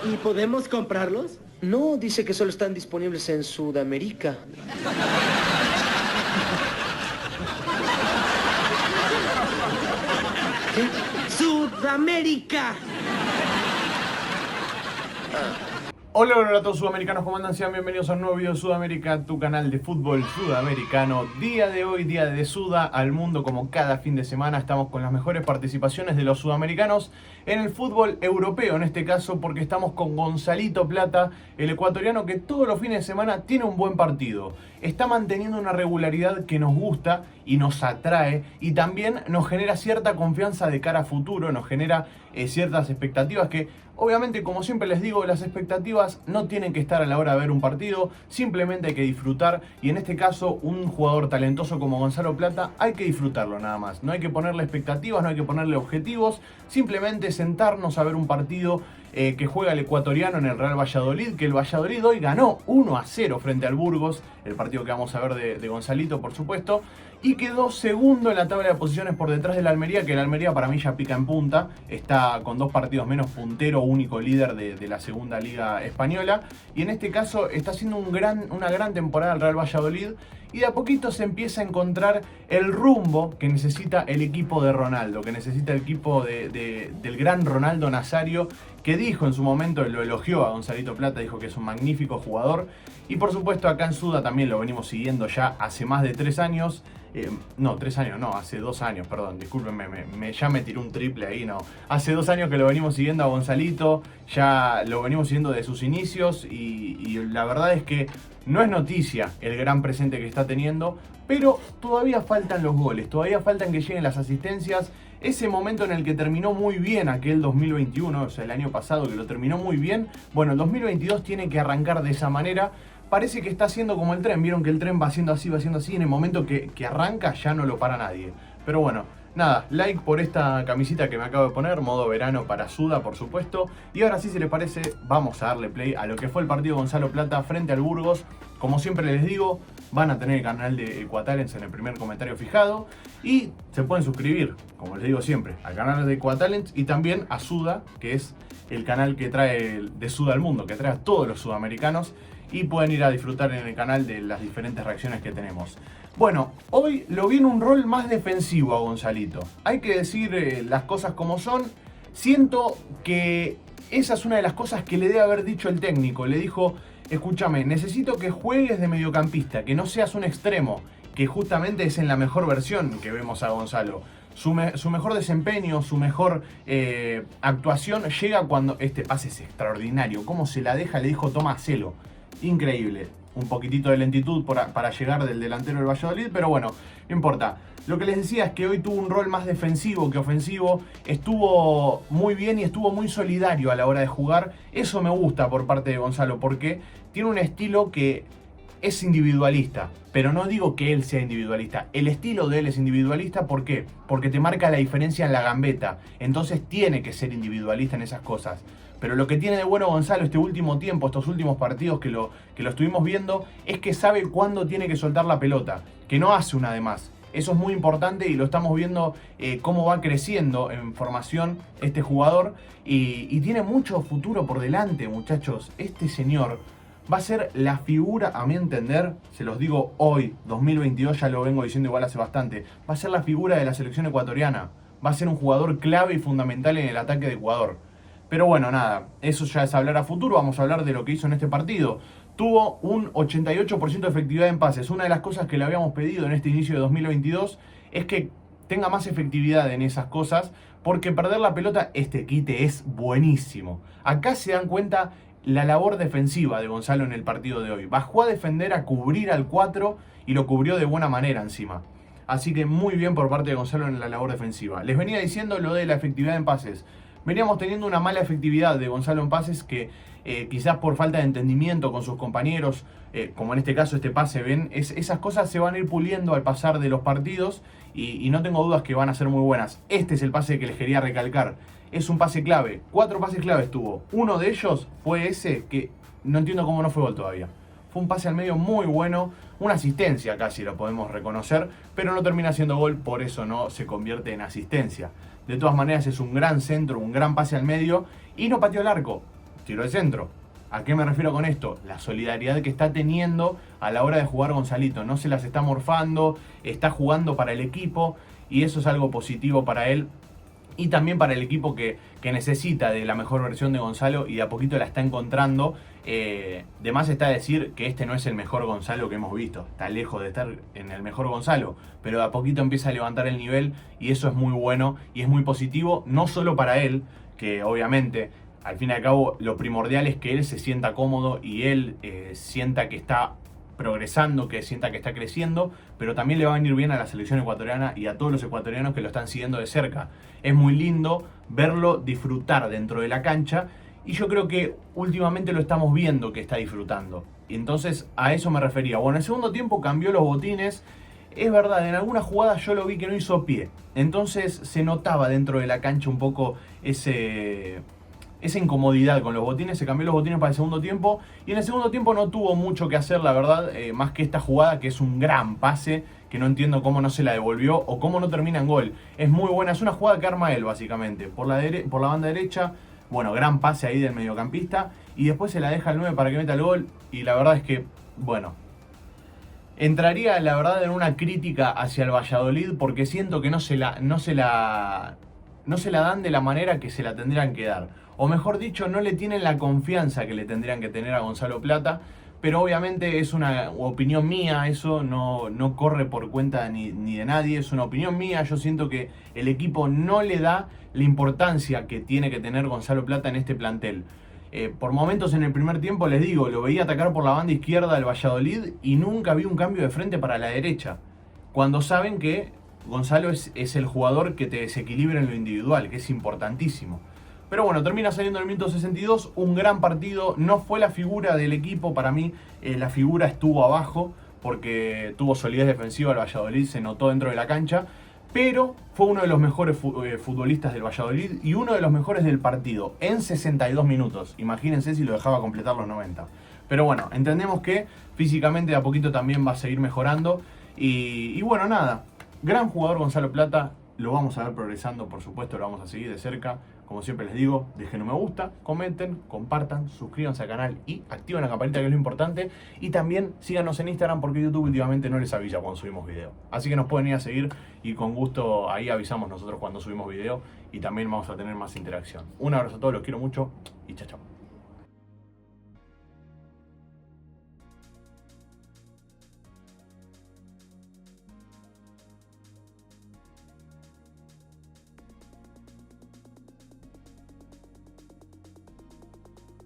¿Y podemos comprarlos? No, dice que solo están disponibles en Sudamérica. ¿Qué? ¡Sudamérica! Hola, hola a todos sudamericanos, ¿cómo andan? Sean bienvenidos a un nuevo video de Sudamérica, tu canal de fútbol sudamericano. Día de hoy, día de Suda al mundo, como cada fin de semana estamos con las mejores participaciones de los sudamericanos en el fútbol europeo, en este caso porque estamos con Gonzalito Plata, el ecuatoriano que todos los fines de semana tiene un buen partido. Está manteniendo una regularidad que nos gusta y nos atrae y también nos genera cierta confianza de cara a futuro, nos genera ciertas expectativas que obviamente, como siempre les digo, las expectativas no tienen que estar a la hora de ver un partido, simplemente hay que disfrutar y en este caso un jugador talentoso como Gonzalo Plata hay que disfrutarlo nada más, no hay que ponerle expectativas, no hay que ponerle objetivos, simplemente sentarnos a ver un partido que juega el ecuatoriano en el Real Valladolid, que el Valladolid hoy ganó 1-0 frente al Burgos, el partido que vamos a ver de Gonzalito por supuesto, y quedó segundo en la tabla de posiciones por detrás del Almería, que el Almería para mí ya pica en punta, está con 2 partidos menos puntero, único líder de la segunda liga española, y en este caso está haciendo una gran temporada el Real Valladolid, y de a poquito se empieza a encontrar el rumbo que necesita el equipo de Ronaldo, que necesita el equipo del gran Ronaldo Nazario, que dijo en su momento, lo elogió a Gonzalito Plata, dijo que es un magnífico jugador, y por supuesto acá en Suda también lo venimos siguiendo ya hace más de 3 años, hace 2 años, perdón, discúlpenme, ya me tiré un triple ahí, no. Hace 2 años que lo venimos siguiendo a Gonzalito, ya lo venimos siguiendo de sus inicios y la verdad es que no es noticia el gran presente que está teniendo, pero todavía faltan los goles, todavía faltan que lleguen las asistencias, ese momento en el que terminó muy bien aquel 2021, o sea el año pasado que lo terminó muy bien, bueno, el 2022 tiene que arrancar de esa manera. Parece que está haciendo como el tren, vieron que el tren va haciendo así, y en el momento que arranca ya no lo para nadie. Pero bueno, nada, like por esta camisita que me acabo de poner, modo verano para Suda por supuesto. Y ahora sí, si les parece, vamos a darle play a lo que fue el partido Gonzalo Plata frente al Burgos. Como siempre les digo, van a tener el canal de Ecuatalents en el primer comentario fijado. Y se pueden suscribir, como les digo siempre, al canal de Ecuatalents y también a Suda, que es el canal que trae de Suda al mundo, que trae a todos los sudamericanos. Y pueden ir a disfrutar en el canal de las diferentes reacciones que tenemos. Bueno, hoy lo vi en un rol más defensivo a Gonzalito. Hay que decir las cosas como son. Siento que esa es una de las cosas que le debe haber dicho el técnico. Le dijo, escúchame, necesito que juegues de mediocampista, que no seas un extremo, que justamente es en la mejor versión que vemos a Gonzalo. Su mejor desempeño, su mejor actuación llega cuando este pase es extraordinario. Cómo se la deja, le dijo, toma, hacelo. Increíble, un poquitito de lentitud para llegar del delantero del Valladolid, pero bueno, no importa. Lo que les decía es que hoy tuvo un rol más defensivo que ofensivo, estuvo muy bien y estuvo muy solidario a la hora de jugar. Eso me gusta por parte de Gonzalo, porque tiene un estilo que es individualista, pero no digo que él sea individualista. El estilo de él es individualista, ¿por qué? Porque te marca la diferencia en la gambeta, entonces tiene que ser individualista en esas cosas. Pero lo que tiene de bueno Gonzalo este último tiempo, estos últimos partidos que lo estuvimos viendo, es que sabe cuándo tiene que soltar la pelota, que no hace una de más. Eso es muy importante y lo estamos viendo cómo va creciendo en formación este jugador y tiene mucho futuro por delante, muchachos. Este señor va a ser la figura, a mi entender, se los digo hoy, 2022, ya lo vengo diciendo igual hace bastante, va a ser la figura de la selección ecuatoriana. Va a ser un jugador clave y fundamental en el ataque de Ecuador. Pero bueno, nada, eso ya es hablar a futuro, vamos a hablar de lo que hizo en este partido. Tuvo un 88% de efectividad en pases. Una de las cosas que le habíamos pedido en este inicio de 2022 es que tenga más efectividad en esas cosas, porque perder la pelota, este quite es buenísimo. Acá se dan cuenta la labor defensiva de Gonzalo en el partido de hoy. Bajó a defender, a cubrir al 4 y lo cubrió de buena manera encima. Así que muy bien por parte de Gonzalo en la labor defensiva. Les venía diciendo lo de la efectividad en pases. Veníamos teniendo una mala efectividad de Gonzalo en pases que quizás por falta de entendimiento con sus compañeros, como en este caso este pase, ven, esas cosas se van a ir puliendo al pasar de los partidos y no tengo dudas que van a ser muy buenas. Este es el pase que les quería recalcar. Es un pase clave, 4 pases claves tuvo. Uno de ellos fue ese que no entiendo cómo no fue gol todavía. Fue un pase al medio muy bueno, una asistencia casi lo podemos reconocer, pero no termina siendo gol, por eso no se convierte en asistencia. De todas maneras es un gran centro, un gran pase al medio y no pateó el arco. tiro de centro. ¿A qué me refiero con esto? La solidaridad que está teniendo a la hora de jugar Gonzalito. No se las está morfando, está jugando para el equipo y eso es algo positivo para él. Y también para el equipo que necesita de la mejor versión de Gonzalo y de a poquito la está encontrando. De más está decir que este no es el mejor Gonzalo que hemos visto. Está lejos de estar en el mejor Gonzalo. Pero de a poquito empieza a levantar el nivel y eso es muy bueno y es muy positivo. No solo para él, que obviamente al fin y al cabo lo primordial es que él se sienta cómodo y él sienta que está progresando, que sienta que está creciendo, pero también le va a venir bien a la selección ecuatoriana y a todos los ecuatorianos que lo están siguiendo de cerca. Es muy lindo verlo disfrutar dentro de la cancha y yo creo que últimamente lo estamos viendo que está disfrutando. Y entonces a eso me refería. Bueno, en el segundo tiempo cambió los botines. Es verdad, en algunas jugadas yo lo vi que no hizo pie. Entonces se notaba dentro de la cancha un poco esa incomodidad con los botines. Se cambió los botines para el segundo tiempo y en el segundo tiempo no tuvo mucho que hacer, la verdad, más que esta jugada que es un gran pase que no entiendo cómo no se la devolvió o cómo no termina en gol. Es muy buena, es una jugada que arma él básicamente por la banda derecha. Bueno, gran pase ahí del mediocampista y después se la deja al 9 para que meta el gol y la verdad es que, bueno, entraría la verdad en una crítica hacia el Valladolid porque siento que no se la dan de la manera que se la tendrían que dar. O mejor dicho, no le tienen la confianza que le tendrían que tener a Gonzalo Plata. Pero obviamente es una opinión mía, eso no corre por cuenta ni de nadie, es una opinión mía. Yo siento que el equipo no le da la importancia que tiene que tener Gonzalo Plata en este plantel. Por momentos en el primer tiempo, les digo, lo veía atacar por la banda izquierda del Valladolid y nunca vi un cambio de frente para la derecha. Cuando saben que Gonzalo es el jugador que te desequilibra en lo individual, que es importantísimo. Pero bueno, termina saliendo en el minuto 62, un gran partido, no fue la figura del equipo, para mí la figura estuvo abajo, porque tuvo solidez defensiva el Valladolid, se notó dentro de la cancha, pero fue uno de los mejores futbolistas del Valladolid y uno de los mejores del partido, en 62 minutos, imagínense si lo dejaba completar los 90. Pero bueno, entendemos que físicamente de a poquito también va a seguir mejorando, y bueno, nada, gran jugador Gonzalo Plata, lo vamos a ver progresando, por supuesto, lo vamos a seguir de cerca. Como siempre les digo, dejen un me gusta, comenten, compartan, suscríbanse al canal y activen la campanita, que es lo importante. Y también síganos en Instagram porque YouTube últimamente no les avisa cuando subimos video. Así que nos pueden ir a seguir y con gusto ahí avisamos nosotros cuando subimos video y también vamos a tener más interacción. Un abrazo a todos, los quiero mucho y chao, chao.